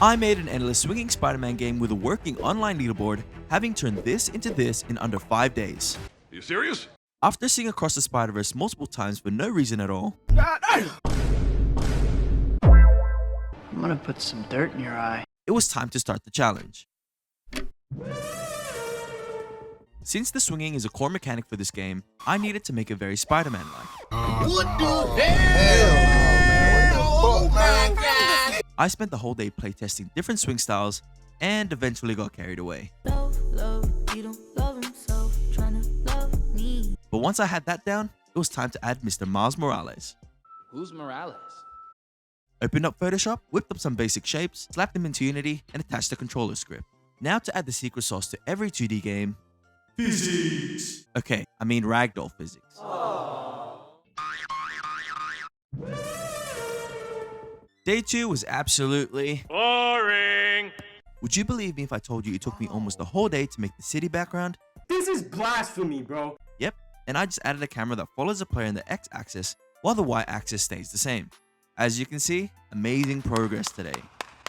I made an endless swinging Spider-Man game with a working online leaderboard, having turned this into this in under 5 days. Are you serious? After seeing Across the Spider-Verse multiple times for no reason at all, I'm gonna put some dirt in your eye. it was time to start the challenge. Since the swinging is a core mechanic for this game, I needed to make it very Spider-Man-like. What the hell? Oh my god! I spent the whole day playtesting different swing styles and eventually got carried away. He don't love himself, tryna love me. But once I had that down, it was time to add Mr. Miles Morales. Who's Morales? Opened up Photoshop, whipped up some basic shapes, slapped them into Unity, and attached the controller script. Now to add the secret sauce to every 2D game, physics. Okay, I mean ragdoll physics. Day 2 was absolutely Boring. Would you believe me if I told you it took me almost a whole day to make the city background? This is blasphemy, bro. Yep, and I just added a camera that follows the player in the X-axis while the Y-axis stays the same. As you can see, amazing progress today.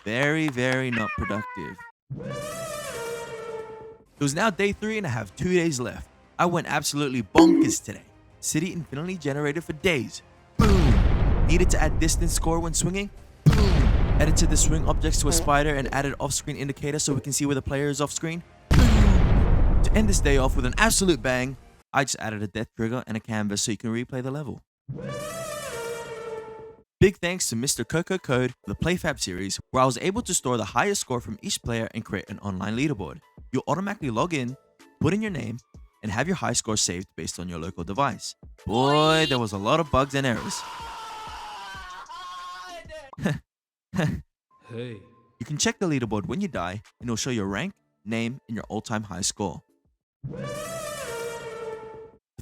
Very, very not productive. It was now day 3 and I have 2 days left. I went absolutely bonkers today. City infinitely generated for days. Boom! Needed to add distance score when swinging. Boom! Edited the swing objects to a spider and added off-screen indicator so we can see where the player is off-screen. Boom! To end this day off with an absolute bang, I just added a death trigger and a canvas so you can replay the level. Big thanks to Mr. Coco Code for the PlayFab series, where I was able to store the highest score from each player and create an online leaderboard. You'll automatically log in, put in your name, and have your high score saved based on your local device. Boy, there was a lot of bugs and errors. Hey. You can check the leaderboard when you die, and it'll show your rank, name, and your all-time high score. The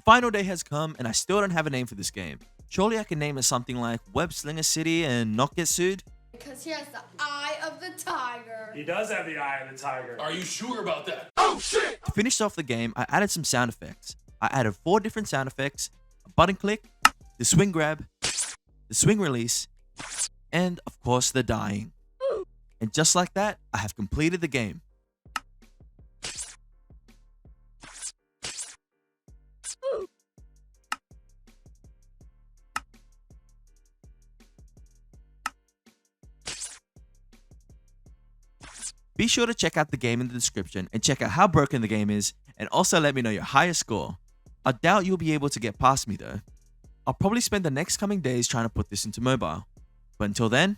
final day has come, and I still don't have a name for this game. Surely I can name it something like Web Slinger City and not get sued? Because he has the eye of the tiger. He does have the eye of the tiger. Are you sure about that? To finish off the game, I added some sound effects. I added 4 different sound effects, a button click, the swing grab, the swing release, and of course the dying. And just like that, I have completed the game. Be sure to check out the game in the description and check out how broken the game is, and also let me know your highest score. I doubt you'll be able to get past me though. I'll probably spend the next coming days trying to put this into mobile. But until then,